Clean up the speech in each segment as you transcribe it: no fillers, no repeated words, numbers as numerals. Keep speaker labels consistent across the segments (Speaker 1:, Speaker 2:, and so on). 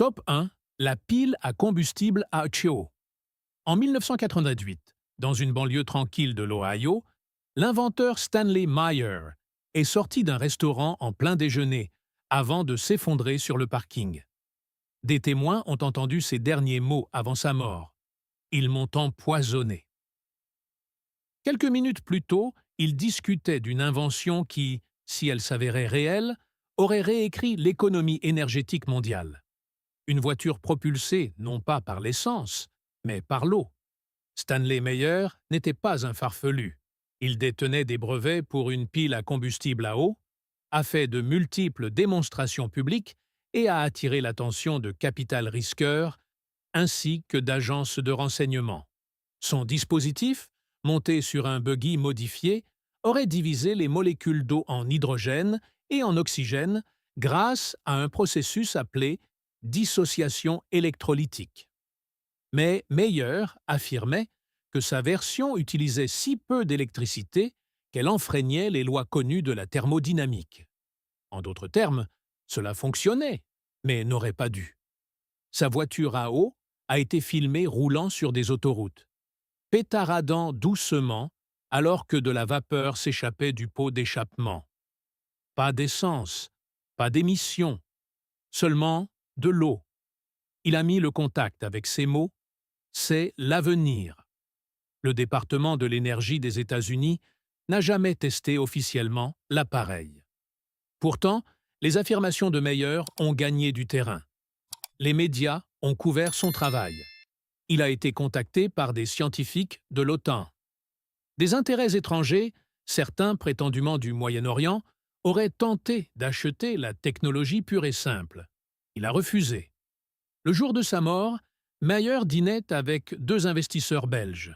Speaker 1: Top 1. La pile à combustible à Chio. En 1988, dans une banlieue tranquille de l'Ohio, l'inventeur Stanley Meyer est sorti d'un restaurant en plein déjeuner avant de s'effondrer sur le parking. Des témoins ont entendu ses derniers mots avant sa mort. Ils m'ont empoisonné. Quelques minutes plus tôt, il discutait d'une invention qui, si elle s'avérait réelle, aurait réécrit l'économie énergétique mondiale. Une voiture propulsée non pas par l'essence, mais par l'eau. Stanley Meyer n'était pas un farfelu. Il détenait des brevets pour une pile à combustible à eau, a fait de multiples démonstrations publiques et a attiré l'attention de capital risqueurs ainsi que d'agences de renseignement. Son dispositif, monté sur un buggy modifié, aurait divisé les molécules d'eau en hydrogène et en oxygène grâce à un processus appelé dissociation électrolytique. Mais Meyer affirmait que sa version utilisait si peu d'électricité qu'elle enfreignait les lois connues de la thermodynamique. En d'autres termes, cela fonctionnait, mais n'aurait pas dû. Sa voiture à eau a été filmée roulant sur des autoroutes, pétaradant doucement alors que de la vapeur s'échappait du pot d'échappement. Pas d'essence, pas d'émission, seulement de l'eau. Il a mis le contact avec ces mots « c'est l'avenir ». Le département de l'énergie des États-Unis n'a jamais testé officiellement l'appareil. Pourtant, les affirmations de Meyer ont gagné du terrain. Les médias ont couvert son travail. Il a été contacté par des scientifiques de l'OTAN. Des intérêts étrangers, certains prétendument du Moyen-Orient, auraient tenté d'acheter la technologie pure et simple. Il a refusé. Le jour de sa mort, Meyer dînait avec deux investisseurs belges.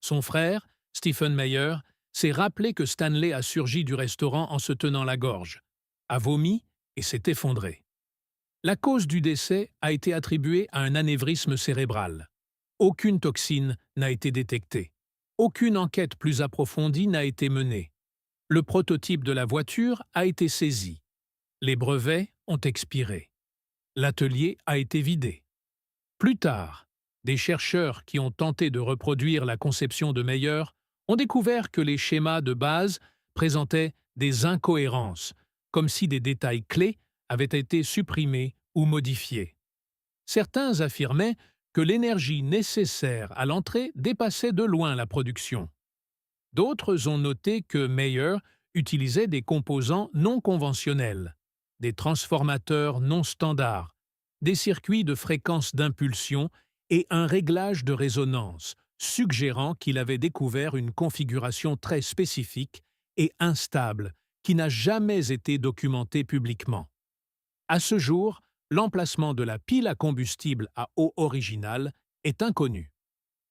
Speaker 1: Son frère, Stephen Meyer, s'est rappelé que Stanley a surgi du restaurant en se tenant la gorge, a vomi et s'est effondré. La cause du décès a été attribuée à un anévrisme cérébral. Aucune toxine n'a été détectée. Aucune enquête plus approfondie n'a été menée. Le prototype de la voiture a été saisi. Les brevets ont expiré. L'atelier a été vidé. Plus tard, des chercheurs qui ont tenté de reproduire la conception de Meyer ont découvert que les schémas de base présentaient des incohérences, comme si des détails clés avaient été supprimés ou modifiés. Certains affirmaient que l'énergie nécessaire à l'entrée dépassait de loin la production. D'autres ont noté que Meyer utilisait des composants non conventionnels, des transformateurs non standards, des circuits de fréquence d'impulsion et un réglage de résonance, suggérant qu'il avait découvert une configuration très spécifique et instable qui n'a jamais été documentée publiquement. À ce jour, l'emplacement de la pile à combustible à eau originale est inconnu.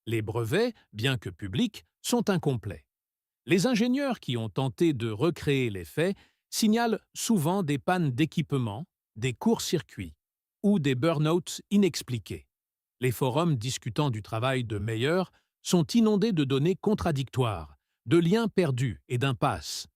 Speaker 1: Les brevets, bien que publics, sont incomplets. Les ingénieurs qui ont tenté de recréer l'effet signalent souvent des pannes d'équipement, des courts-circuits ou des burn-outs inexpliqués. Les forums discutant du travail de Meyer sont inondés de données contradictoires, de liens perdus et d'impasses.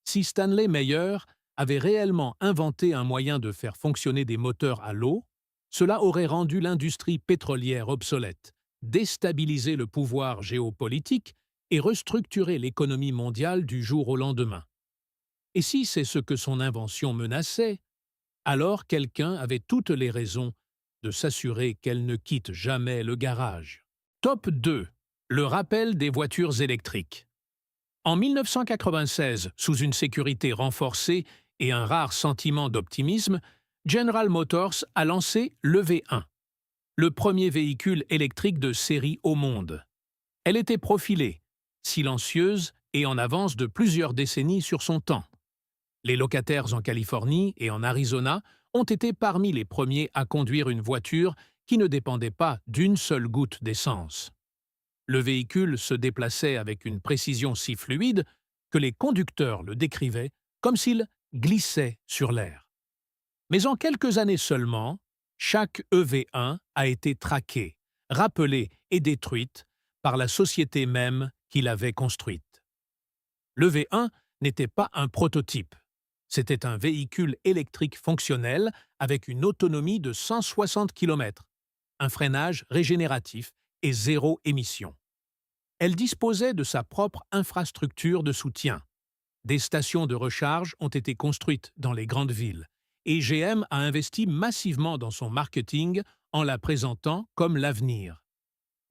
Speaker 1: Si Stanley Meyer avait réellement inventé un moyen de faire fonctionner des moteurs à l'eau, cela aurait rendu l'industrie pétrolière obsolète, déstabilisé le pouvoir géopolitique et restructuré l'économie mondiale du jour au lendemain. Et si c'est ce que son invention menaçait, alors quelqu'un avait toutes les raisons de s'assurer qu'elle ne quitte jamais le garage. Top 2. Le rappel des voitures électriques. En 1996, sous une sécurité renforcée et un rare sentiment d'optimisme, General Motors a lancé l'EV1, le premier véhicule électrique de série au monde. Elle était profilée, silencieuse et en avance de plusieurs décennies sur son temps. Les locataires en Californie et en Arizona ont été parmi les premiers à conduire une voiture qui ne dépendait pas d'une seule goutte d'essence. Le véhicule se déplaçait avec une précision si fluide que les conducteurs le décrivaient comme s'il glissait sur l'air. Mais en quelques années seulement, chaque EV1 a été traquée, rappelée et détruite par la société même qui l'avait construite. L'EV1 n'était pas un prototype. C'était un véhicule électrique fonctionnel avec une autonomie de 160 km, un freinage régénératif et zéro émission. Elle disposait de sa propre infrastructure de soutien. Des stations de recharge ont été construites dans les grandes villes et GM a investi massivement dans son marketing en la présentant comme l'avenir.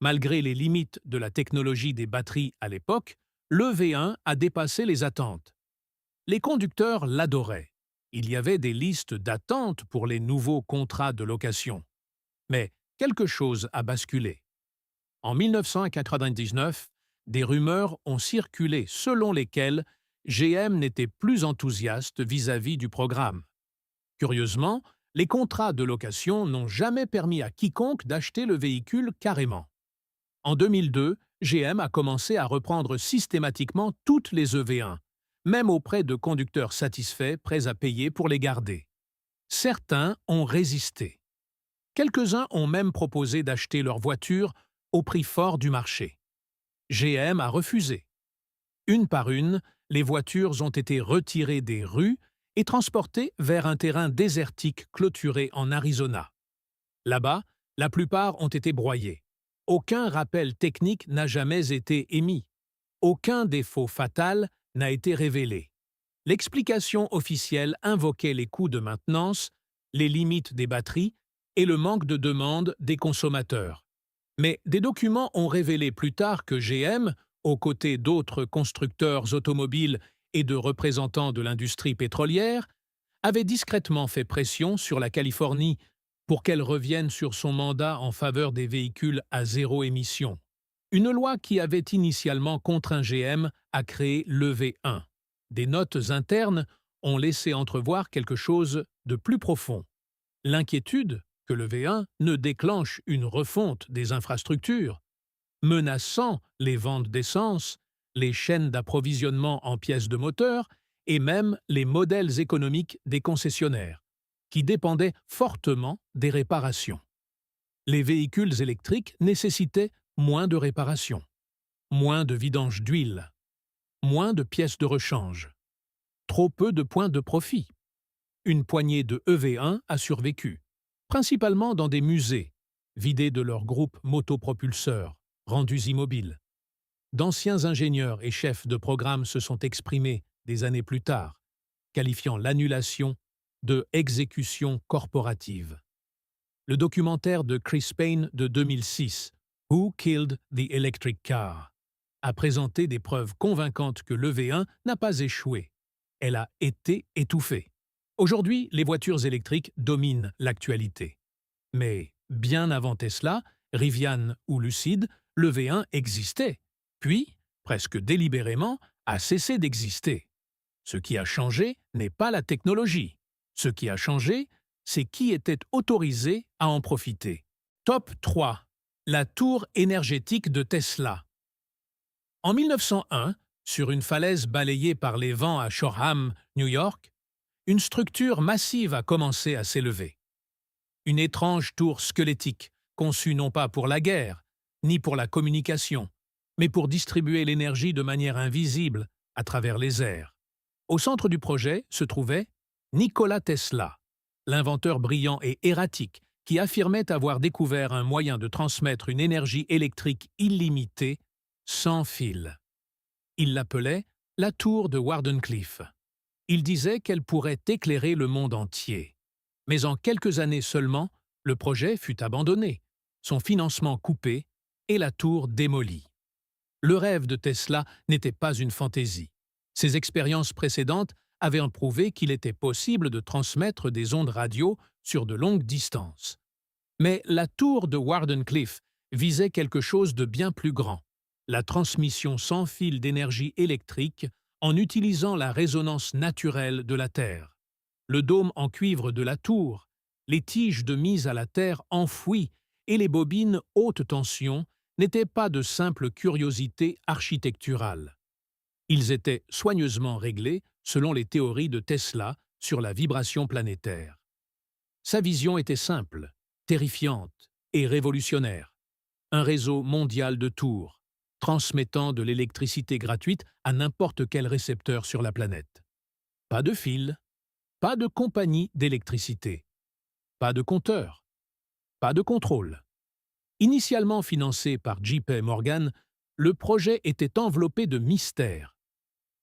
Speaker 1: Malgré les limites de la technologie des batteries à l'époque, le V1 a dépassé les attentes. Les conducteurs l'adoraient. Il y avait des listes d'attente pour les nouveaux contrats de location. Mais quelque chose a basculé. En 1999, des rumeurs ont circulé selon lesquelles GM n'était plus enthousiaste vis-à-vis du programme. Curieusement, les contrats de location n'ont jamais permis à quiconque d'acheter le véhicule carrément. En 2002, GM a commencé à reprendre systématiquement toutes les EV1, même auprès de conducteurs satisfaits prêts à payer pour les garder. Certains ont résisté. Quelques-uns ont même proposé d'acheter leur voiture au prix fort du marché. GM a refusé. Une par une, les voitures ont été retirées des rues et transportées vers un terrain désertique clôturé en Arizona. Là-bas, la plupart ont été broyées. Aucun rappel technique n'a jamais été émis. Aucun défaut fatal n'a été révélé. L'explication officielle invoquait les coûts de maintenance, les limites des batteries et le manque de demande des consommateurs. Mais des documents ont révélé plus tard que GM, aux côtés d'autres constructeurs automobiles et de représentants de l'industrie pétrolière, avait discrètement fait pression sur la Californie pour qu'elle revienne sur son mandat en faveur des véhicules à zéro émission. Une loi qui avait initialement contraint GM à créer l'EV1. Des notes internes ont laissé entrevoir quelque chose de plus profond. L'inquiétude que le V1 ne déclenche une refonte des infrastructures, menaçant les ventes d'essence, les chaînes d'approvisionnement en pièces de moteur et même les modèles économiques des concessionnaires, qui dépendaient fortement des réparations. Les véhicules électriques nécessitaient moins de réparations, moins de vidange d'huile, moins de pièces de rechange, trop peu de points de profit. Une poignée de EV1 a survécu, principalement dans des musées, vidés de leurs groupes motopropulseurs, rendus immobiles. D'anciens ingénieurs et chefs de programme se sont exprimés des années plus tard, qualifiant l'annulation de exécution corporative. Le documentaire de Chris Payne de 2006, Who Killed the Electric Car, a présenté des preuves convaincantes que l'EV1 n'a pas échoué. Elle a été étouffée. Aujourd'hui, les voitures électriques dominent l'actualité. Mais bien avant Tesla, Rivian ou Lucid, le V1 existait, puis, presque délibérément, a cessé d'exister. Ce qui a changé n'est pas la technologie. Ce qui a changé, c'est qui était autorisé à en profiter. Top 3. La tour énergétique de Tesla. En 1901, sur une falaise balayée par les vents à Shoreham, New York, une structure massive a commencé à s'élever. Une étrange tour squelettique, conçue non pas pour la guerre, ni pour la communication, mais pour distribuer l'énergie de manière invisible à travers les airs. Au centre du projet se trouvait Nikola Tesla, l'inventeur brillant et erratique qui affirmait avoir découvert un moyen de transmettre une énergie électrique illimitée, sans fil. Il l'appelait la tour de Wardenclyffe. Il disait qu'elle pourrait éclairer le monde entier. Mais en quelques années seulement, le projet fut abandonné, son financement coupé et la tour démolie. Le rêve de Tesla n'était pas une fantaisie. Ses expériences précédentes avaient prouvé qu'il était possible de transmettre des ondes radio sur de longues distances. Mais la tour de Wardenclyffe visait quelque chose de bien plus grand, la transmission sans fil d'énergie électrique en utilisant la résonance naturelle de la Terre. Le dôme en cuivre de la tour, les tiges de mise à la terre enfouies et les bobines haute tension n'étaient pas de simples curiosités architecturales. Ils étaient soigneusement réglés selon les théories de Tesla sur la vibration planétaire. Sa vision était simple, terrifiante et révolutionnaire. Un réseau mondial de tours, transmettant de l'électricité gratuite à n'importe quel récepteur sur la planète. Pas de fil, pas de compagnie d'électricité, pas de compteur, pas de contrôle. Initialement financé par J.P. Morgan, le projet était enveloppé de mystères.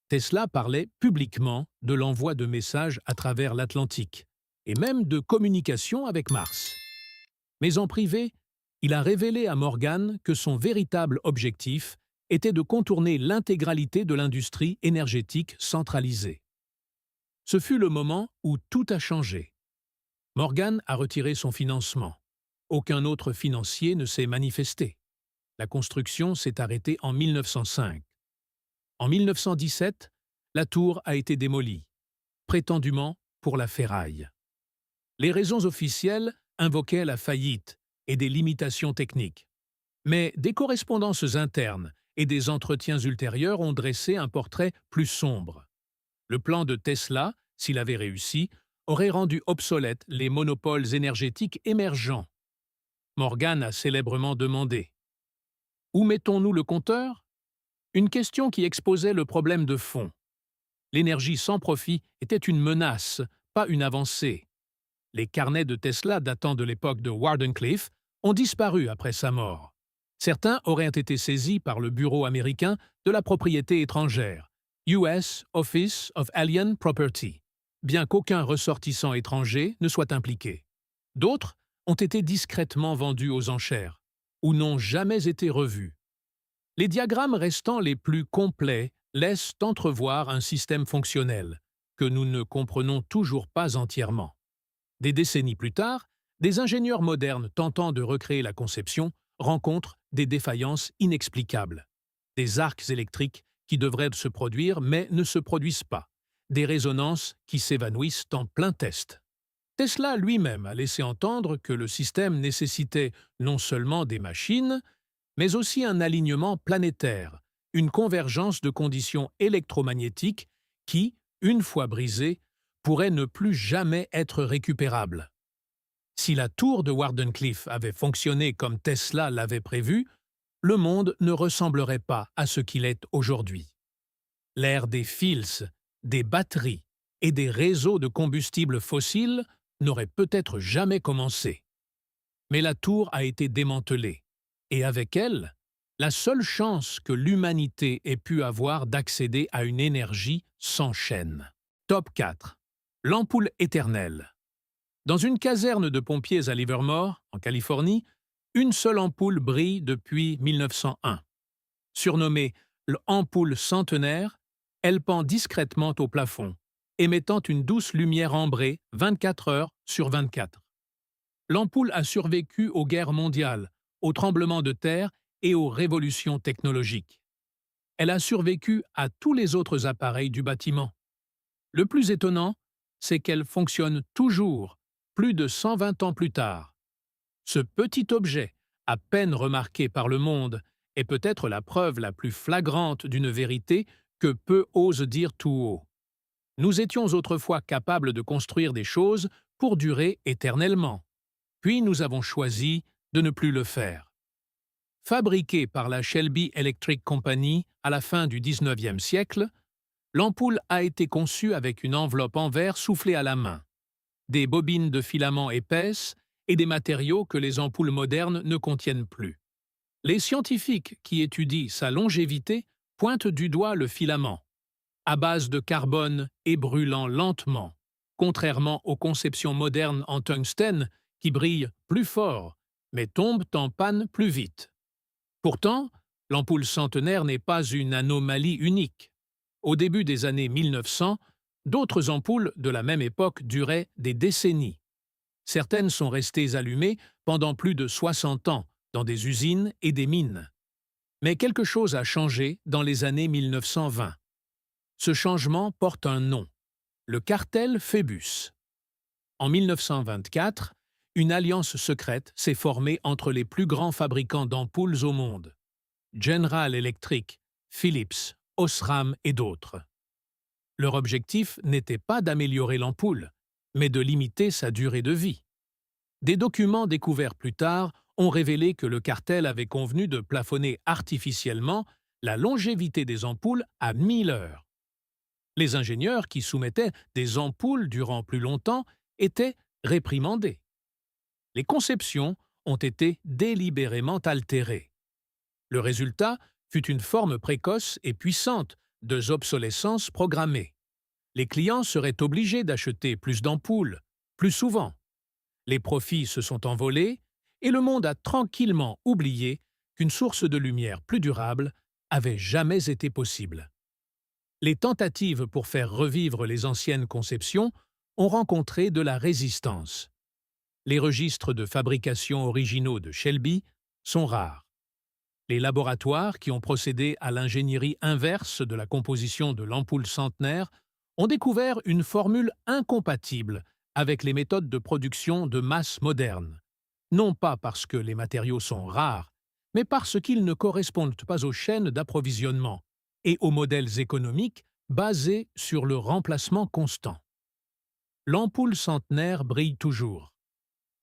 Speaker 1: Tesla parlait publiquement de l'envoi de messages à travers l'Atlantique et même de communication avec Mars. Mais en privé, il a révélé à Morgan que son véritable objectif était de contourner l'intégralité de l'industrie énergétique centralisée. Ce fut le moment où tout a changé. Morgan a retiré son financement. Aucun autre financier ne s'est manifesté. La construction s'est arrêtée en 1905. En 1917, la tour a été démolie, prétendument pour la ferraille. Les raisons officielles invoquaient la faillite et des limitations techniques. Mais des correspondances internes et des entretiens ultérieurs ont dressé un portrait plus sombre. Le plan de Tesla, s'il avait réussi, aurait rendu obsolètes les monopoles énergétiques émergents. Morgan a célèbrement demandé « Où mettons-nous le compteur ?» Une question qui exposait le problème de fond. L'énergie sans profit était une menace, pas une avancée. Les carnets de Tesla datant de l'époque de Wardenclyffe ont disparu après sa mort. Certains auraient été saisis par le Bureau américain de la propriété étrangère, US Office of Alien Property, bien qu'aucun ressortissant étranger ne soit impliqué. D'autres ont été discrètement vendus aux enchères, ou n'ont jamais été revus. Les diagrammes restants les plus complets laissent entrevoir un système fonctionnel, que nous ne comprenons toujours pas entièrement. Des décennies plus tard, des ingénieurs modernes tentant de recréer la conception rencontrent des défaillances inexplicables. Des arcs électriques qui devraient se produire mais ne se produisent pas. Des résonances qui s'évanouissent en plein test. Tesla lui-même a laissé entendre que le système nécessitait non seulement des machines, mais aussi un alignement planétaire, une convergence de conditions électromagnétiques qui, une fois brisées, pourraient ne plus jamais être récupérables. Si la tour de Wardenclyffe avait fonctionné comme Tesla l'avait prévu, le monde ne ressemblerait pas à ce qu'il est aujourd'hui. L'ère des fils, des batteries et des réseaux de combustibles fossiles n'aurait peut-être jamais commencé. Mais la tour a été démantelée, et avec elle, la seule chance que l'humanité ait pu avoir d'accéder à une énergie sans chaîne. Top 4. L'ampoule éternelle. Dans une caserne de pompiers à Livermore, en Californie, une seule ampoule brille depuis 1901. Surnommée l'ampoule centenaire, elle pend discrètement au plafond, émettant une douce lumière ambrée 24 heures sur 24. L'ampoule a survécu aux guerres mondiales, aux tremblements de terre et aux révolutions technologiques. Elle a survécu à tous les autres appareils du bâtiment. Le plus étonnant, c'est qu'elle fonctionne toujours, plus de 120 ans plus tard. Ce petit objet, à peine remarqué par le monde, est peut-être la preuve la plus flagrante d'une vérité que peu osent dire tout haut. Nous étions autrefois capables de construire des choses pour durer éternellement. Puis nous avons choisi de ne plus le faire. Fabriquée par la Shelby Electric Company à la fin du 19e siècle, l'ampoule a été conçue avec une enveloppe en verre soufflée à la main, des bobines de filaments épaisses et des matériaux que les ampoules modernes ne contiennent plus. Les scientifiques qui étudient sa longévité pointent du doigt le filament, à base de carbone et brûlant lentement, contrairement aux conceptions modernes en tungstène qui brillent plus fort, mais tombent en panne plus vite. Pourtant, l'ampoule centenaire n'est pas une anomalie unique. Au début des années 1900, d'autres ampoules de la même époque duraient des décennies. Certaines sont restées allumées pendant plus de 60 ans dans des usines et des mines. Mais quelque chose a changé dans les années 1920. Ce changement porte un nom, le cartel Phébus. En 1924, une alliance secrète s'est formée entre les plus grands fabricants d'ampoules au monde, General Electric, Philips, Osram et d'autres. Leur objectif n'était pas d'améliorer l'ampoule, mais de limiter sa durée de vie. Des documents découverts plus tard ont révélé que le cartel avait convenu de plafonner artificiellement la longévité des ampoules à 1000 heures. Les ingénieurs qui soumettaient des ampoules durant plus longtemps étaient réprimandés. Les conceptions ont été délibérément altérées. Le résultat fut une forme précoce et puissante de obsolescence programmée. Les clients seraient obligés d'acheter plus d'ampoules, plus souvent. Les profits se sont envolés et le monde a tranquillement oublié qu'une source de lumière plus durable avait jamais été possible. Les tentatives pour faire revivre les anciennes conceptions ont rencontré de la résistance. Les registres de fabrication originaux de Shelby sont rares. Les laboratoires qui ont procédé à l'ingénierie inverse de la composition de l'ampoule centenaire ont découvert une formule incompatible avec les méthodes de production de masse modernes, non pas parce que les matériaux sont rares, mais parce qu'ils ne correspondent pas aux chaînes d'approvisionnement et aux modèles économiques basés sur le remplacement constant. L'ampoule centenaire brille toujours.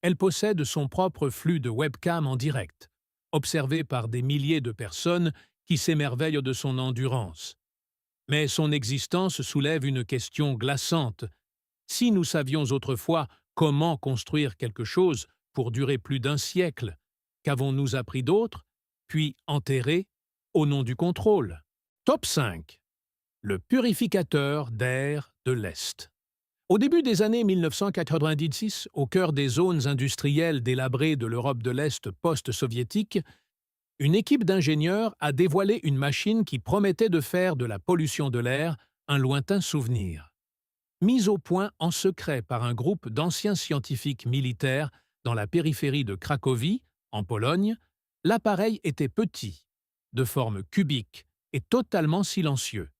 Speaker 1: Elle possède son propre flux de webcam en direct, observé par des milliers de personnes qui s'émerveillent de son endurance. Mais son existence soulève une question glaçante. Si nous savions autrefois comment construire quelque chose pour durer plus d'un siècle, qu'avons-nous appris d'autre, puis enterré au nom du contrôle? Top 5. Le purificateur d'air de l'Est. Au début des années 1990, au cœur des zones industrielles délabrées de l'Europe de l'Est post-soviétique, une équipe d'ingénieurs a dévoilé une machine qui promettait de faire de la pollution de l'air un lointain souvenir. Mise au point en secret par un groupe d'anciens scientifiques militaires dans la périphérie de Cracovie, en Pologne, l'appareil était petit, de forme cubique et totalement silencieux.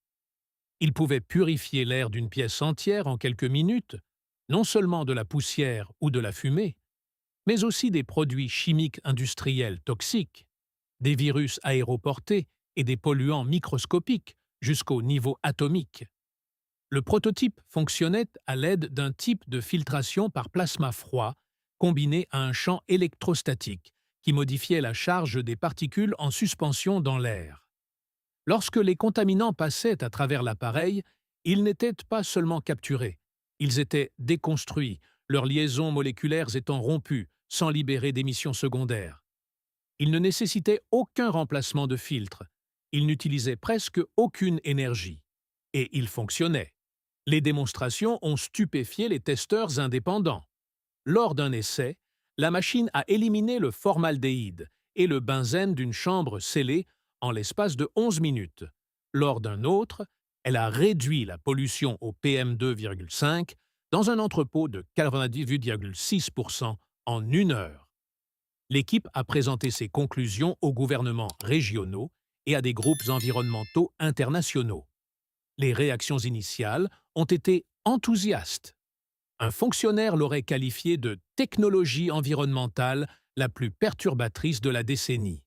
Speaker 1: Il pouvait purifier l'air d'une pièce entière en quelques minutes, non seulement de la poussière ou de la fumée, mais aussi des produits chimiques industriels toxiques, des virus aéroportés et des polluants microscopiques jusqu'au niveau atomique. Le prototype fonctionnait à l'aide d'un type de filtration par plasma froid combiné à un champ électrostatique qui modifiait la charge des particules en suspension dans l'air. Lorsque les contaminants passaient à travers l'appareil, ils n'étaient pas seulement capturés, ils étaient déconstruits, leurs liaisons moléculaires étant rompues, sans libérer d'émissions secondaires. Ils ne nécessitaient aucun remplacement de filtre, ils n'utilisaient presque aucune énergie. Et ils fonctionnaient. Les démonstrations ont stupéfié les testeurs indépendants. Lors d'un essai, la machine a éliminé le formaldéhyde et le benzène d'une chambre scellée en l'espace de 11 minutes. Lors d'un autre, elle a réduit la pollution au PM2,5 dans un entrepôt de 98,6% en 1 heure. L'équipe a présenté ses conclusions aux gouvernements régionaux et à des groupes environnementaux internationaux. Les réactions initiales ont été enthousiastes. Un fonctionnaire l'aurait qualifié de technologie environnementale la plus perturbatrice de la décennie.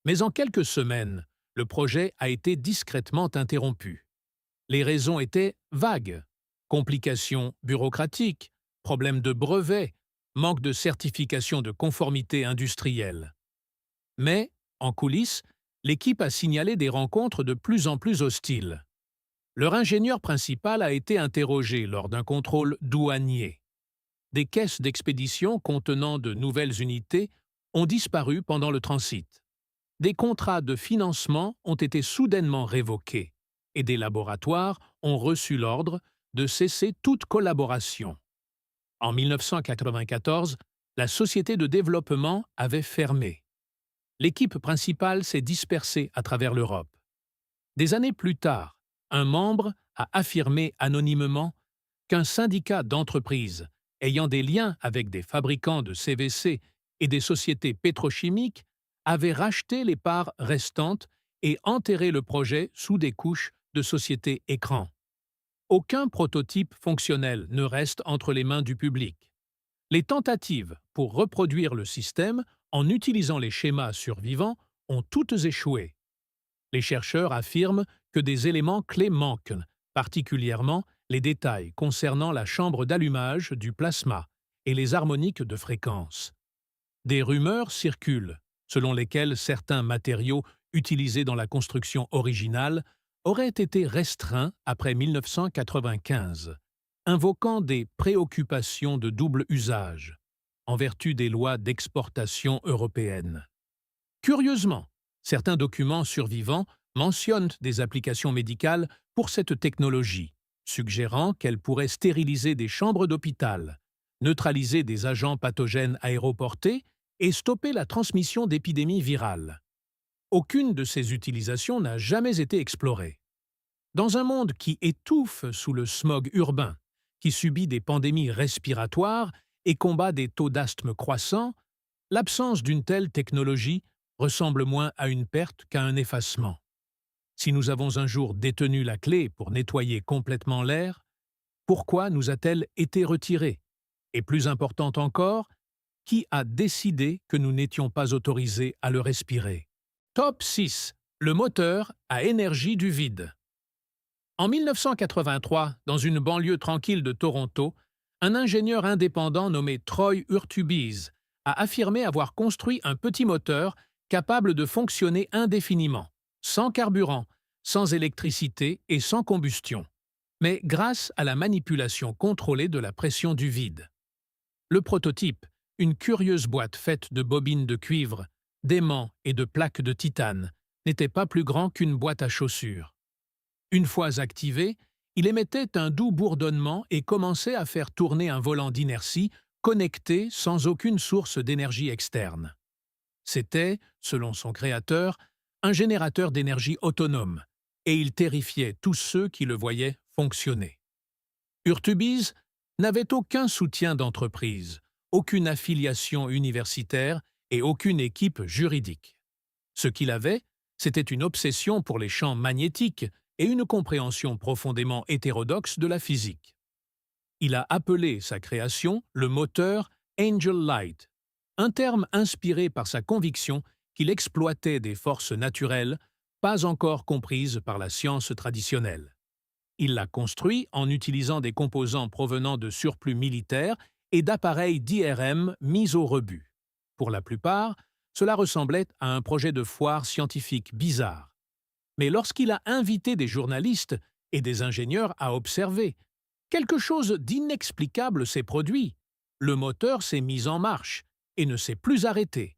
Speaker 1: Mais en quelques semaines, le projet a été discrètement interrompu. Les raisons étaient vagues. Complications bureaucratiques, problèmes de brevets, manque de certification de conformité industrielle. Mais, en coulisses, l'équipe a signalé des rencontres de plus en plus hostiles. Leur ingénieur principal a été interrogé lors d'un contrôle douanier. Des caisses d'expédition contenant de nouvelles unités ont disparu pendant le transit. Des contrats de financement ont été soudainement révoqués et des laboratoires ont reçu l'ordre de cesser toute collaboration. En 1994, la société de développement avait fermé. L'équipe principale s'est dispersée à travers l'Europe. Des années plus tard, un membre a affirmé anonymement qu'un syndicat d'entreprises ayant des liens avec des fabricants de CVC et des sociétés pétrochimiques avait racheté les parts restantes et enterré le projet sous des couches de sociétés écrans. Aucun prototype fonctionnel ne reste entre les mains du public. Les tentatives pour reproduire le système en utilisant les schémas survivants ont toutes échoué. Les chercheurs affirment que des éléments clés manquent, particulièrement les détails concernant la chambre d'allumage du plasma et les harmoniques de fréquence. Des rumeurs circulent, selon lesquelles certains matériaux utilisés dans la construction originale aurait été restreint après 1995, invoquant des préoccupations de double usage, en vertu des lois d'exportation européennes. Curieusement, certains documents survivants mentionnent des applications médicales pour cette technologie, suggérant qu'elle pourrait stériliser des chambres d'hôpital, neutraliser des agents pathogènes aéroportés et stopper la transmission d'épidémies virales. Aucune de ces utilisations n'a jamais été explorée. Dans un monde qui étouffe sous le smog urbain, qui subit des pandémies respiratoires et combat des taux d'asthme croissants, l'absence d'une telle technologie ressemble moins à une perte qu'à un effacement. Si nous avons un jour détenu la clé pour nettoyer complètement l'air, pourquoi nous a-t-elle été retirée? Et plus important encore, qui a décidé que nous n'étions pas autorisés à le respirer? Top 6. Le moteur à énergie du vide. En 1983, dans une banlieue tranquille de Toronto, un ingénieur indépendant nommé Troy Urtubise a affirmé avoir construit un petit moteur capable de fonctionner indéfiniment, sans carburant, sans électricité et sans combustion, mais grâce à la manipulation contrôlée de la pression du vide. Le prototype, une curieuse boîte faite de bobines de cuivre, d'aimants et de plaques de titane, n'était pas plus grand qu'une boîte à chaussures. Une fois activé, il émettait un doux bourdonnement et commençait à faire tourner un volant d'inertie connecté sans aucune source d'énergie externe. C'était, selon son créateur, un générateur d'énergie autonome, et il terrifiait tous ceux qui le voyaient fonctionner. Urtubise n'avait aucun soutien d'entreprise, aucune affiliation universitaire et aucune équipe juridique. Ce qu'il avait, c'était une obsession pour les champs magnétiques et une compréhension profondément hétérodoxe de la physique. Il a appelé sa création le moteur Angel Light, un terme inspiré par sa conviction qu'il exploitait des forces naturelles pas encore comprises par la science traditionnelle. Il l'a construit en utilisant des composants provenant de surplus militaires et d'appareils d'IRM mis au rebut. Pour la plupart, cela ressemblait à un projet de foire scientifique bizarre. Mais lorsqu'il a invité des journalistes et des ingénieurs à observer, quelque chose d'inexplicable s'est produit. Le moteur s'est mis en marche et ne s'est plus arrêté.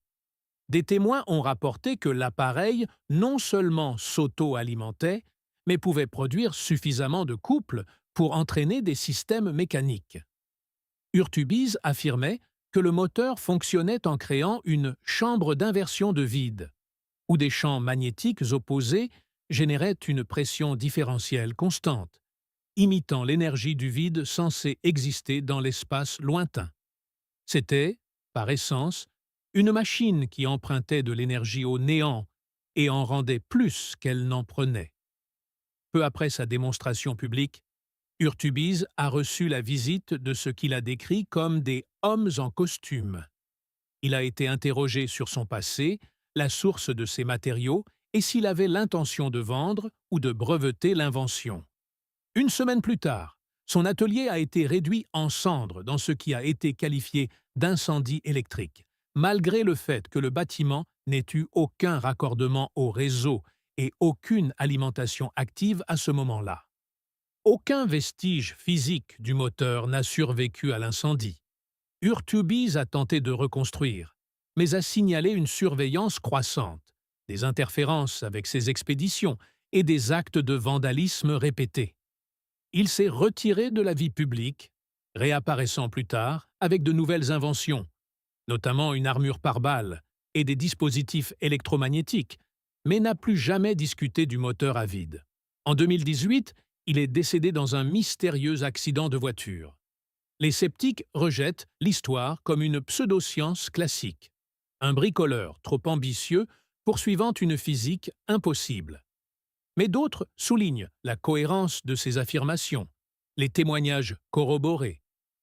Speaker 1: Des témoins ont rapporté que l'appareil non seulement s'auto-alimentait, mais pouvait produire suffisamment de couple pour entraîner des systèmes mécaniques. Urtubise affirmait que le moteur fonctionnait en créant une chambre d'inversion de vide, où des champs magnétiques opposés généraient une pression différentielle constante, imitant l'énergie du vide censée exister dans l'espace lointain. C'était, par essence, une machine qui empruntait de l'énergie au néant et en rendait plus qu'elle n'en prenait. Peu après sa démonstration publique, Urtubise a reçu la visite de ce qu'il a décrit comme des « hommes en costume ». Il a été interrogé sur son passé, la source de ses matériaux et s'il avait l'intention de vendre ou de breveter l'invention. Une semaine plus tard, son atelier a été réduit en cendres dans ce qui a été qualifié d'incendie électrique, malgré le fait que le bâtiment n'ait eu aucun raccordement au réseau et aucune alimentation active à ce moment-là. Aucun vestige physique du moteur n'a survécu à l'incendie. Urtubise a tenté de reconstruire, mais a signalé une surveillance croissante, des interférences avec ses expéditions et des actes de vandalisme répétés. Il s'est retiré de la vie publique, réapparaissant plus tard avec de nouvelles inventions, notamment une armure pare-balles et des dispositifs électromagnétiques, mais n'a plus jamais discuté du moteur à vide. En 2018, il est décédé dans un mystérieux accident de voiture. Les sceptiques rejettent l'histoire comme une pseudoscience classique, un bricoleur trop ambitieux poursuivant une physique impossible. Mais d'autres soulignent la cohérence de ses affirmations, les témoignages corroborés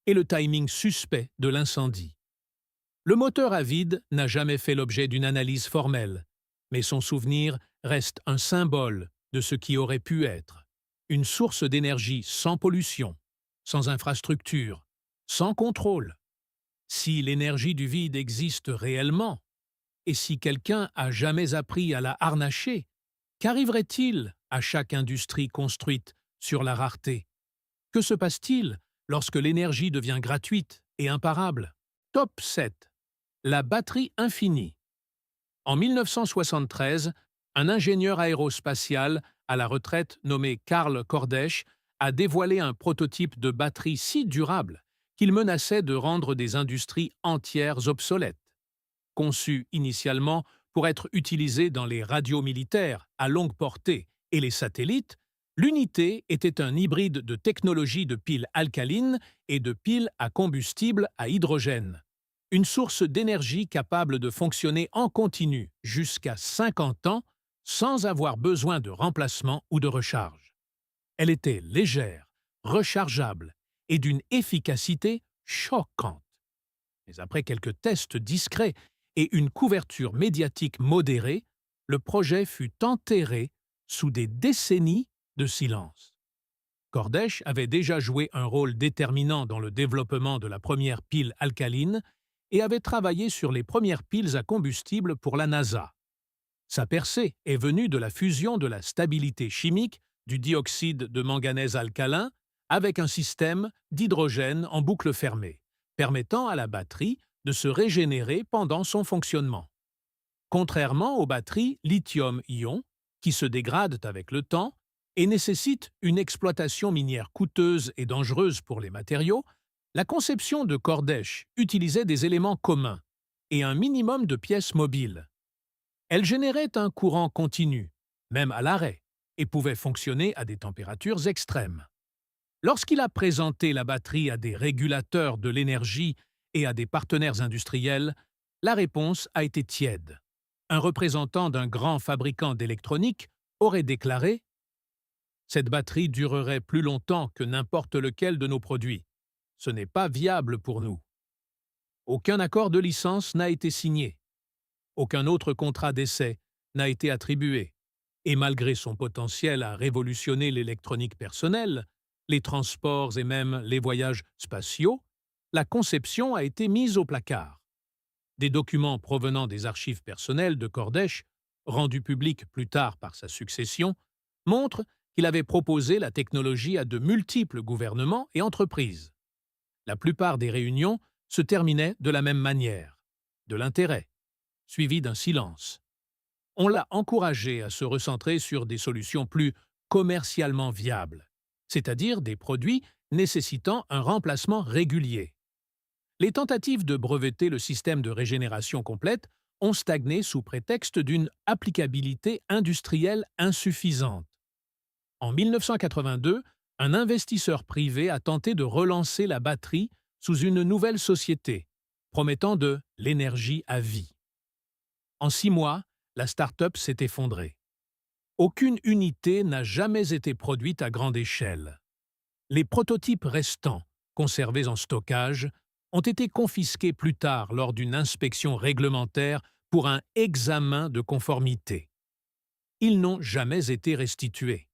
Speaker 1: et le timing suspect de l'incendie. Le moteur à vide n'a jamais fait l'objet d'une analyse formelle, mais son souvenir reste un symbole de ce qui aurait pu être. Une source d'énergie sans pollution, sans infrastructure, sans contrôle. Si l'énergie du vide existe réellement, et si quelqu'un a jamais appris à la harnacher, Qu'arriverait-il à chaque industrie construite sur la rareté? Que se passe-t-il lorsque l'énergie devient gratuite et imparable? Top 7. La batterie infinie. En 1973, un ingénieur aérospatial à la retraite nommé Karl Kordesch a dévoilé un prototype de batterie si durable qu'il menaçait de rendre des industries entières obsolètes. Conçu initialement pour être utilisé dans les radios militaires à longue portée et les satellites, l'unité était un hybride de technologie de piles alcalines et de piles à combustible à hydrogène. Une source d'énergie capable de fonctionner en continu jusqu'à 50 ans sans avoir besoin de remplacement ou de recharge. Elle était légère, rechargeable et d'une efficacité choquante. Mais après quelques tests discrets et une couverture médiatique modérée, le projet fut enterré sous des décennies de silence. Kordesch avait déjà joué un rôle déterminant dans le développement de la première pile alcaline et avait travaillé sur les premières piles à combustible pour la NASA. Sa percée est venue de la fusion de la stabilité chimique du dioxyde de manganèse alcalin avec un système d'hydrogène en boucle fermée, permettant à la batterie de se régénérer pendant son fonctionnement. Contrairement aux batteries lithium-ion, qui se dégradent avec le temps et nécessitent une exploitation minière coûteuse et dangereuse pour les matériaux, la conception de Kordesch utilisait des éléments communs et un minimum de pièces mobiles. Elle générait un courant continu, même à l'arrêt, et pouvait fonctionner à des températures extrêmes. Lorsqu'il a présenté la batterie à des régulateurs de l'énergie et à des partenaires industriels, la réponse a été tiède. Un représentant d'un grand fabricant d'électronique aurait déclaré « Cette batterie durerait plus longtemps que n'importe lequel de nos produits. Ce n'est pas viable pour nous. » Aucun accord de licence n'a été signé. Aucun autre contrat d'essai n'a été attribué. Et malgré son potentiel à révolutionner l'électronique personnelle, les transports et même les voyages spatiaux, la conception a été mise au placard. Des documents provenant des archives personnelles de Kordesch, rendus publics plus tard par sa succession, montrent qu'il avait proposé la technologie à de multiples gouvernements et entreprises. La plupart des réunions se terminaient de la même manière, de l'intérêt, suivi d'un silence. On l'a encouragé à se recentrer sur des solutions plus commercialement viables, c'est-à-dire des produits nécessitant un remplacement régulier. Les tentatives de breveter le système de régénération complète ont stagné sous prétexte d'une applicabilité industrielle insuffisante. En 1982, un investisseur privé a tenté de relancer la batterie sous une nouvelle société, promettant de l'énergie à vie. En 6 mois, la start-up s'est effondrée. Aucune unité n'a jamais été produite à grande échelle. Les prototypes restants, conservés en stockage, ont été confisqués plus tard lors d'une inspection réglementaire pour un examen de conformité. Ils n'ont jamais été restitués.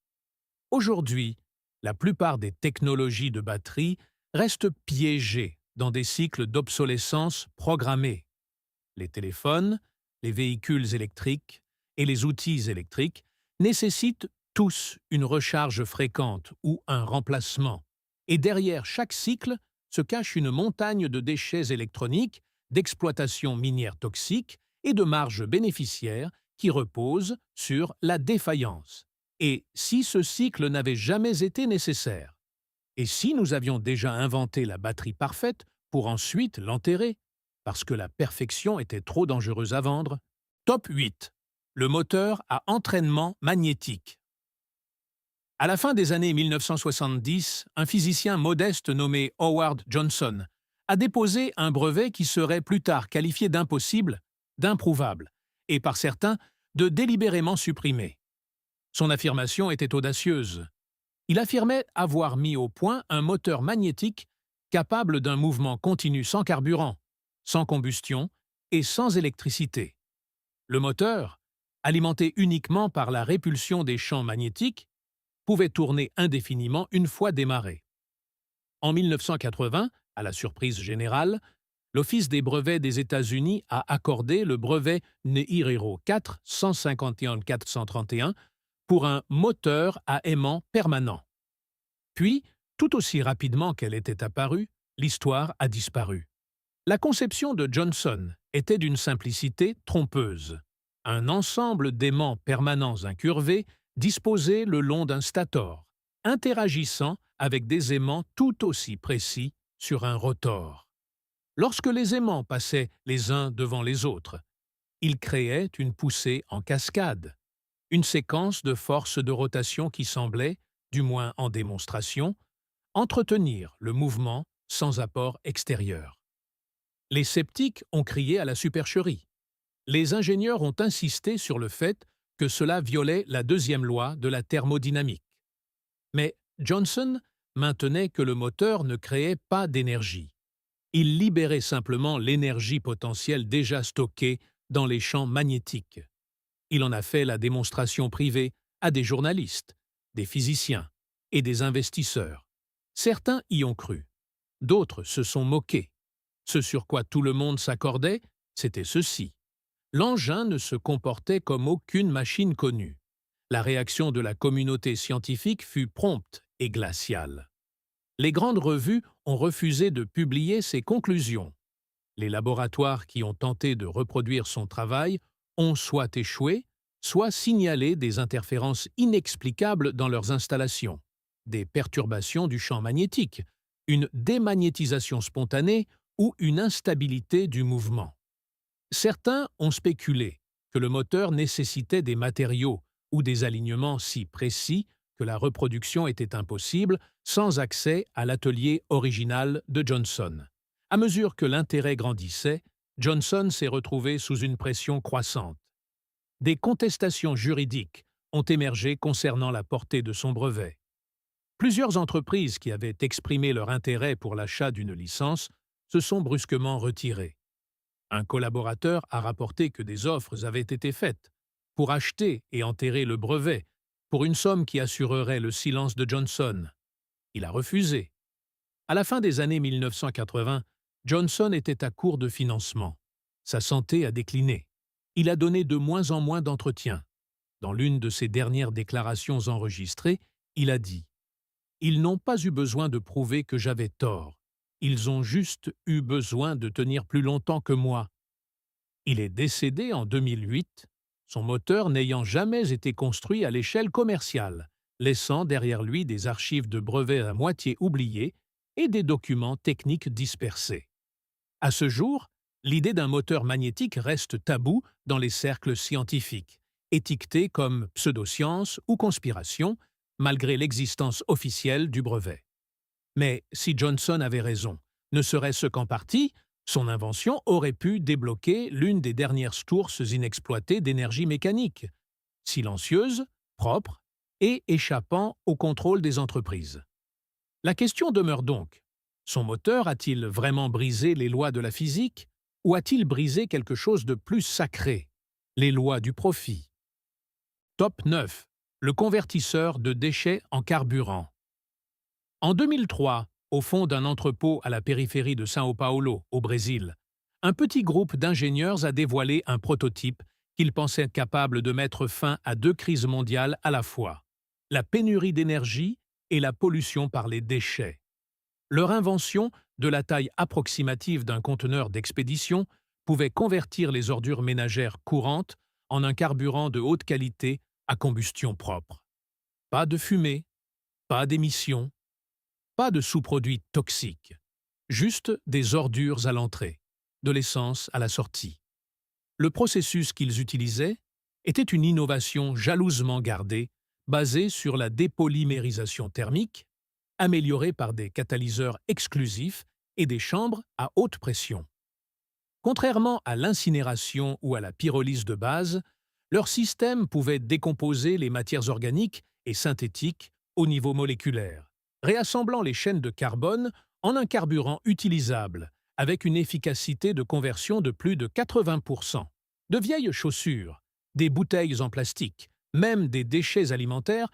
Speaker 1: Aujourd'hui, la plupart des technologies de batterie restent piégées dans des cycles d'obsolescence programmés. Les téléphones, les véhicules électriques et les outils électriques nécessitent tous une recharge fréquente ou un remplacement. Et derrière chaque cycle se cache une montagne de déchets électroniques, d'exploitation minière toxique et de marges bénéficiaires qui reposent sur la défaillance. Et si ce cycle n'avait jamais été nécessaire? Et si nous avions déjà inventé la batterie parfaite pour ensuite l'enterrer? Parce que la perfection était trop dangereuse à vendre. Top 8. Le moteur à entraînement magnétique. À la fin des années 1970, un physicien modeste nommé Howard Johnson a déposé un brevet qui serait plus tard qualifié d'impossible, d'improuvable, et par certains de délibérément supprimé. Son affirmation était audacieuse. Il affirmait avoir mis au point un moteur magnétique capable d'un mouvement continu sans carburant, sans combustion et sans électricité. Le moteur, alimenté uniquement par la répulsion des champs magnétiques, pouvait tourner indéfiniment une fois démarré. En 1980, à la surprise générale, l'Office des brevets des États-Unis a accordé le brevet NEIRERO 4 151 431 pour un moteur à aimant permanent. Puis, tout aussi rapidement qu'elle était apparue, l'histoire a disparu. La conception de Johnson était d'une simplicité trompeuse. Un ensemble d'aimants permanents incurvés disposés le long d'un stator, interagissant avec des aimants tout aussi précis sur un rotor. Lorsque les aimants passaient les uns devant les autres, ils créaient une poussée en cascade, une séquence de forces de rotation qui semblait, du moins en démonstration, entretenir le mouvement sans apport extérieur. Les sceptiques ont crié à la supercherie. Les ingénieurs ont insisté sur le fait que cela violait la deuxième loi de la thermodynamique. Mais Johnson maintenait que le moteur ne créait pas d'énergie. Il libérait simplement l'énergie potentielle déjà stockée dans les champs magnétiques. Il en a fait la démonstration privée à des journalistes, des physiciens et des investisseurs. Certains y ont cru. D'autres se sont moqués. Ce sur quoi tout le monde s'accordait, c'était ceci. L'engin ne se comportait comme aucune machine connue. La réaction de la communauté scientifique fut prompte et glaciale. Les grandes revues ont refusé de publier ses conclusions. Les laboratoires qui ont tenté de reproduire son travail ont soit échoué, soit signalé des interférences inexplicables dans leurs installations, des perturbations du champ magnétique, une démagnétisation spontanée ou une instabilité du mouvement. Certains ont spéculé que le moteur nécessitait des matériaux ou des alignements si précis que la reproduction était impossible sans accès à l'atelier original de Johnson. À mesure que l'intérêt grandissait, Johnson s'est retrouvé sous une pression croissante. Des contestations juridiques ont émergé concernant la portée de son brevet. Plusieurs entreprises qui avaient exprimé leur intérêt pour l'achat d'une licence se sont brusquement retirées. Un collaborateur a rapporté que des offres avaient été faites pour acheter et enterrer le brevet pour une somme qui assurerait le silence de Johnson. Il a refusé. À la fin des années 1980, Johnson était à court de financement. Sa santé a décliné. Il a donné de moins en moins d'entretiens. Dans l'une de ses dernières déclarations enregistrées, il a dit « Ils n'ont pas eu besoin de prouver que j'avais tort. Ils ont juste eu besoin de tenir plus longtemps que moi. » Il est décédé en 2008, son moteur n'ayant jamais été construit à l'échelle commerciale, laissant derrière lui des archives de brevets à moitié oubliées et des documents techniques dispersés. À ce jour, l'idée d'un moteur magnétique reste taboue dans les cercles scientifiques, étiquetée comme pseudoscience ou conspiration, malgré l'existence officielle du brevet. Mais si Johnson avait raison, ne serait-ce qu'en partie, son invention aurait pu débloquer l'une des dernières sources inexploitées d'énergie mécanique, silencieuse, propre et échappant au contrôle des entreprises. La question demeure donc, son moteur a-t-il vraiment brisé les lois de la physique ou a-t-il brisé quelque chose de plus sacré, les lois du profit? Top 9. Le convertisseur de déchets en carburant. En 2003, au fond d'un entrepôt à la périphérie de São Paulo, au Brésil, un petit groupe d'ingénieurs a dévoilé un prototype qu'ils pensaient capable de mettre fin à deux crises mondiales à la fois, la pénurie d'énergie et la pollution par les déchets. Leur invention, de la taille approximative d'un conteneur d'expédition, pouvait convertir les ordures ménagères courantes en un carburant de haute qualité à combustion propre. Pas de fumée, pas d'émissions, pas de sous-produits toxiques, juste des ordures à l'entrée, de l'essence à la sortie. Le processus qu'ils utilisaient était une innovation jalousement gardée, basée sur la dépolymérisation thermique, améliorée par des catalyseurs exclusifs et des chambres à haute pression. Contrairement à l'incinération ou à la pyrolyse de base, leur système pouvait décomposer les matières organiques et synthétiques au niveau moléculaire, réassemblant les chaînes de carbone en un carburant utilisable, avec une efficacité de conversion de plus de 80%. De vieilles chaussures, des bouteilles en plastique, même des déchets alimentaires,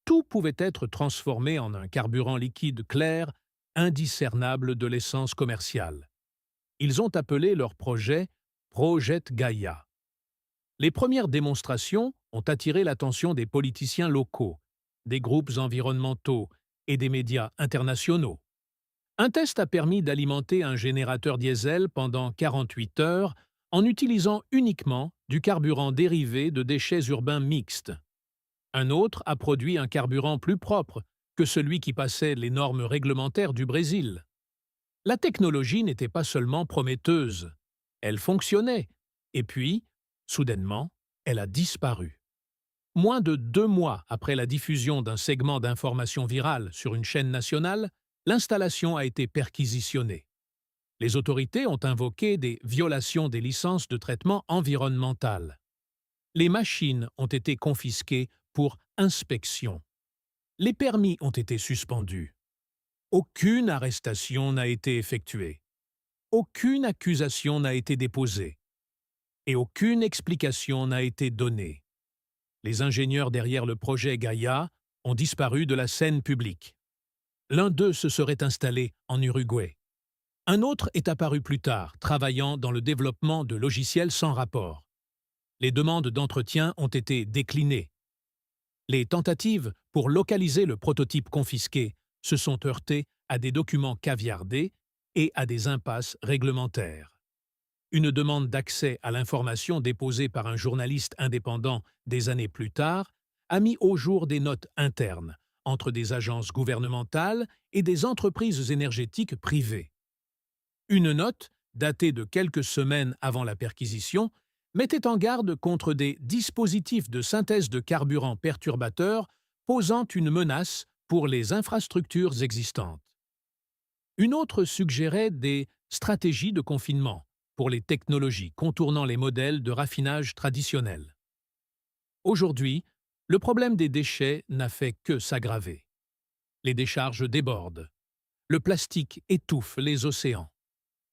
Speaker 1: tout pouvait être transformé en un carburant liquide clair, indiscernable de l'essence commerciale. Ils ont appelé leur projet Project Gaia. Les premières démonstrations ont attiré l'attention des politiciens locaux, des groupes environnementaux et des médias internationaux. Un test a permis d'alimenter un générateur diesel pendant 48 heures en utilisant uniquement du carburant dérivé de déchets urbains mixtes. Un autre a produit un carburant plus propre que celui qui passait les normes réglementaires du Brésil. La technologie n'était pas seulement prometteuse, elle fonctionnait, et puis, soudainement, elle a disparu. Moins de 2 mois après la diffusion d'un segment d'information virale sur une chaîne nationale, l'installation a été perquisitionnée. Les autorités ont invoqué des violations des licences de traitement environnemental. Les machines ont été confisquées pour inspection. Les permis ont été suspendus. Aucune arrestation n'a été effectuée. Aucune accusation n'a été déposée. Et aucune explication n'a été donnée. Les ingénieurs derrière le projet Gaïa ont disparu de la scène publique. L'un d'eux se serait installé en Uruguay. Un autre est apparu plus tard, travaillant dans le développement de logiciels sans rapport. Les demandes d'entretien ont été déclinées. Les tentatives pour localiser le prototype confisqué se sont heurtées à des documents caviardés et à des impasses réglementaires. Une demande d'accès à l'information déposée par un journaliste indépendant des années plus tard a mis au jour des notes internes entre des agences gouvernementales et des entreprises énergétiques privées. Une note, datée de quelques semaines avant la perquisition, mettait en garde contre des dispositifs de synthèse de carburant perturbateurs posant une menace pour les infrastructures existantes. Une autre suggérait des stratégies de confinement pour les technologies contournant les modèles de raffinage traditionnels. Aujourd'hui, le problème des déchets n'a fait que s'aggraver. Les décharges débordent, le plastique étouffe les océans,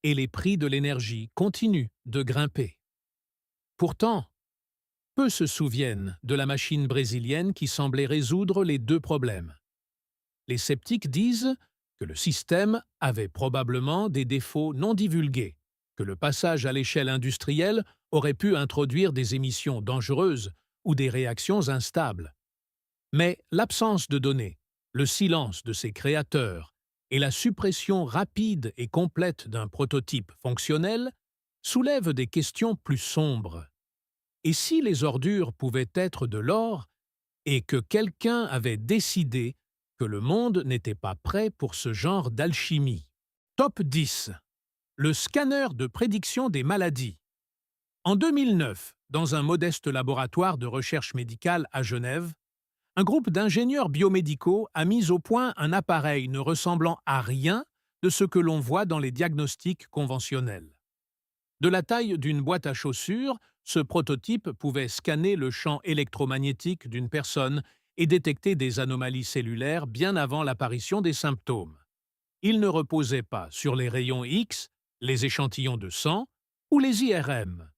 Speaker 1: et les prix de l'énergie continuent de grimper. Pourtant, peu se souviennent de la machine brésilienne qui semblait résoudre les deux problèmes. Les sceptiques disent que le système avait probablement des défauts non divulgués, que le passage à l'échelle industrielle aurait pu introduire des émissions dangereuses ou des réactions instables. Mais l'absence de données, le silence de ses créateurs et la suppression rapide et complète d'un prototype fonctionnel soulèvent des questions plus sombres. Et si les ordures pouvaient être de l'or et que quelqu'un avait décidé que le monde n'était pas prêt pour ce genre d'alchimie? Top 10. Le scanner de prédiction des maladies. En 2009, dans un modeste laboratoire de recherche médicale à Genève, un groupe d'ingénieurs biomédicaux a mis au point un appareil ne ressemblant à rien de ce que l'on voit dans les diagnostics conventionnels. De la taille d'une boîte à chaussures, ce prototype pouvait scanner le champ électromagnétique d'une personne et détecter des anomalies cellulaires bien avant l'apparition des symptômes. Il ne reposait pas sur les rayons X, les échantillons de sang ou les IRM.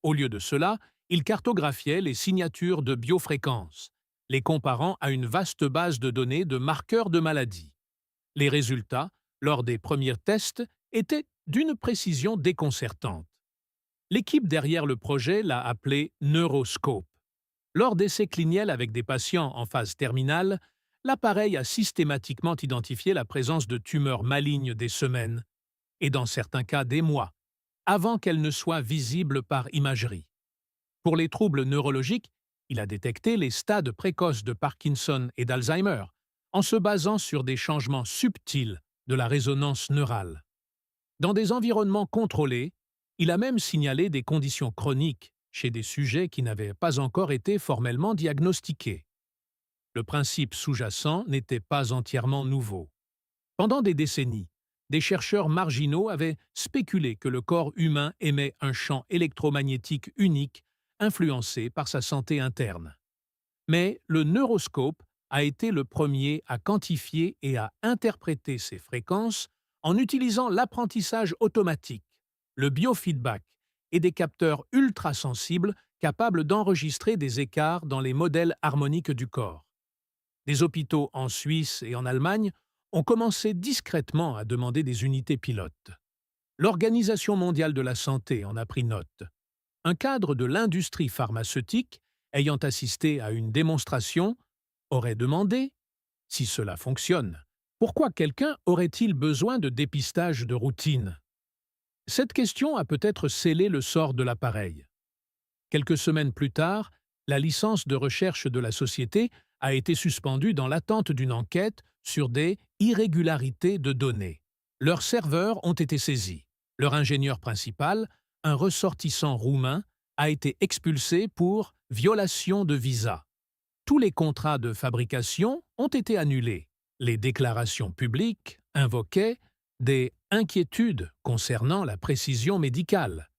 Speaker 1: Au lieu de cela, il cartographiait les signatures de biofréquences, les comparant à une vaste base de données de marqueurs de maladies. Les résultats, lors des premiers tests, étaient d'une précision déconcertante. L'équipe derrière le projet l'a appelé Neuroscope. Lors d'essais cliniques avec des patients en phase terminale, l'appareil a systématiquement identifié la présence de tumeurs malignes des semaines, et dans certains cas des mois, avant qu'elles ne soient visibles par imagerie. Pour les troubles neurologiques, il a détecté les stades précoces de Parkinson et d'Alzheimer, en se basant sur des changements subtils de la résonance neurale. Dans des environnements contrôlés, il a même signalé des conditions chroniques chez des sujets qui n'avaient pas encore été formellement diagnostiqués. Le principe sous-jacent n'était pas entièrement nouveau. Pendant des décennies, des chercheurs marginaux avaient spéculé que le corps humain émet un champ électromagnétique unique influencé par sa santé interne. Mais le neuroscope a été le premier à quantifier et à interpréter ces fréquences en utilisant l'apprentissage automatique, le biofeedback et des capteurs ultrasensibles capables d'enregistrer des écarts dans les modèles harmoniques du corps. Des hôpitaux en Suisse et en Allemagne ont commencé discrètement à demander des unités pilotes. L'Organisation mondiale de la santé en a pris note. Un cadre de l'industrie pharmaceutique, ayant assisté à une démonstration, aurait demandé, si cela fonctionne, pourquoi quelqu'un aurait-il besoin de dépistage de routine? Cette question a peut-être scellé le sort de l'appareil. Quelques semaines plus tard, la licence de recherche de la société a été suspendue dans l'attente d'une enquête sur des irrégularités de données. Leurs serveurs ont été saisis. Leur ingénieur principal, un ressortissant roumain, a été expulsé pour violation de visa. Tous les contrats de fabrication ont été annulés. Les déclarations publiques invoquaient des inquiétudes concernant la précision médicale.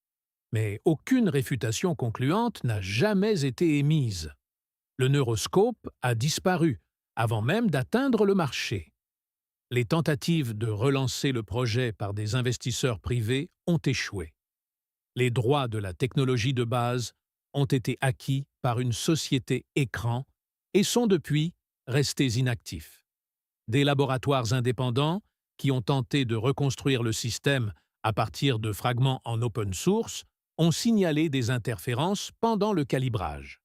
Speaker 1: Mais aucune réfutation concluante n'a jamais été émise. Le neuroscope a disparu, avant même d'atteindre le marché. Les tentatives de relancer le projet par des investisseurs privés ont échoué. Les droits de la technologie de base ont été acquis par une société écran et sont depuis restés inactifs. Des laboratoires indépendants qui ont tenté de reconstruire le système à partir de fragments en open source ont signalé des interférences pendant le calibrage.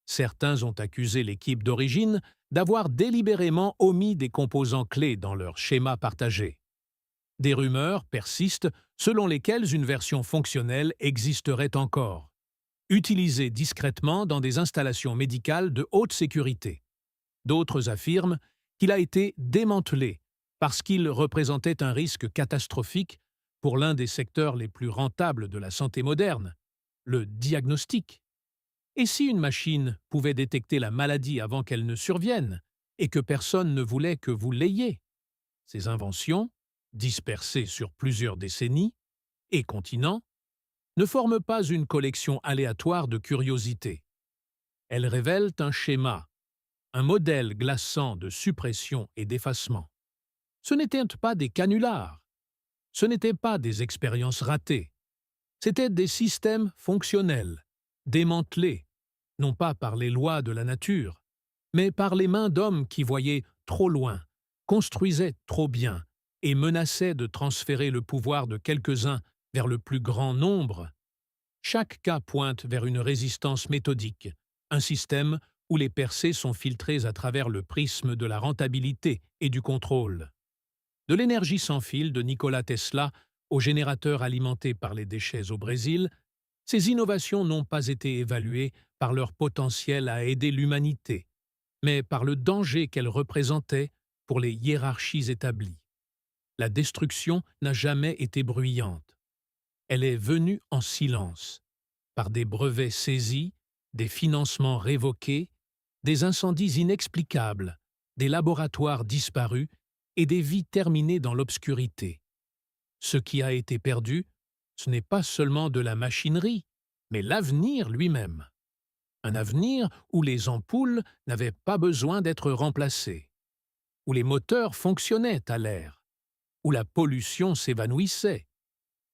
Speaker 1: Certains ont accusé l'équipe d'origine d'avoir délibérément omis des composants clés dans leur schéma partagé. Des rumeurs persistent selon lesquelles une version fonctionnelle existerait encore, utilisée discrètement dans des installations médicales de haute sécurité. D'autres affirment qu'il a été démantelé parce qu'il représentait un risque catastrophique pour l'un des secteurs les plus rentables de la santé moderne, le diagnostic. Et si une machine pouvait détecter la maladie avant qu'elle ne survienne, et que personne ne voulait que vous l'ayez? Ces inventions, dispersées sur plusieurs décennies et continents, ne forment pas une collection aléatoire de curiosités. Elles révèlent un schéma, un modèle glaçant de suppression et d'effacement. Ce n'étaient pas des canulars, ce n'étaient pas des expériences ratées, c'étaient des systèmes fonctionnels, démantelés, non pas par les lois de la nature, mais par les mains d'hommes qui voyaient trop loin, construisaient trop bien et menaçaient de transférer le pouvoir de quelques-uns vers le plus grand nombre. Chaque cas pointe vers une résistance méthodique, un système où les percées sont filtrées à travers le prisme de la rentabilité et du contrôle. De l'énergie sans fil de Nikola Tesla aux générateurs alimentés par les déchets au Brésil, ces innovations n'ont pas été évaluées par leur potentiel à aider l'humanité, mais par le danger qu'elles représentaient pour les hiérarchies établies. La destruction n'a jamais été bruyante. Elle est venue en silence, par des brevets saisis, des financements révoqués, des incendies inexplicables, des laboratoires disparus et des vies terminées dans l'obscurité. Ce qui a été perdu, ce n'est pas seulement de la machinerie, mais l'avenir lui-même. Un avenir où les ampoules n'avaient pas besoin d'être remplacées, où les moteurs fonctionnaient à l'air, où la pollution s'évanouissait,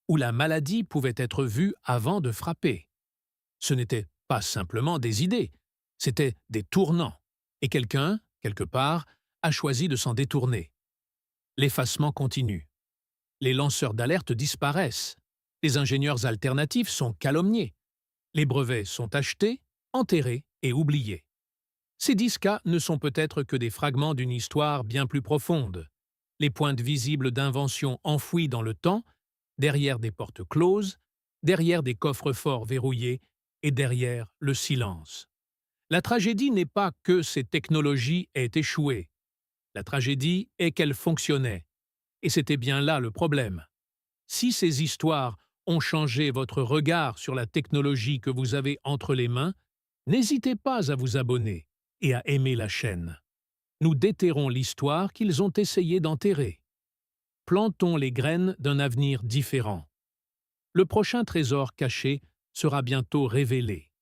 Speaker 1: où la maladie pouvait être vue avant de frapper. Ce n'étaient pas simplement des idées, c'étaient des tournants, et quelqu'un, quelque part, a choisi de s'en détourner. L'effacement continue. Les lanceurs d'alerte disparaissent. Les ingénieurs alternatifs sont calomniés. Les brevets sont achetés, enterrés et oubliés. Ces 10 cas ne sont peut-être que des fragments d'une histoire bien plus profonde. Les pointes visibles d'invention enfouies dans le temps, derrière des portes closes, derrière des coffres-forts verrouillés et derrière le silence. La tragédie n'est pas que ces technologies aient échoué. La tragédie est qu'elles fonctionnaient. Et c'était bien là le problème. Si ces histoires ont changé votre regard sur la technologie que vous avez entre les mains, n'hésitez pas à vous abonner et à aimer la chaîne. Nous déterrons l'histoire qu'ils ont essayé d'enterrer. Plantons les graines d'un avenir différent. Le prochain trésor caché sera bientôt révélé.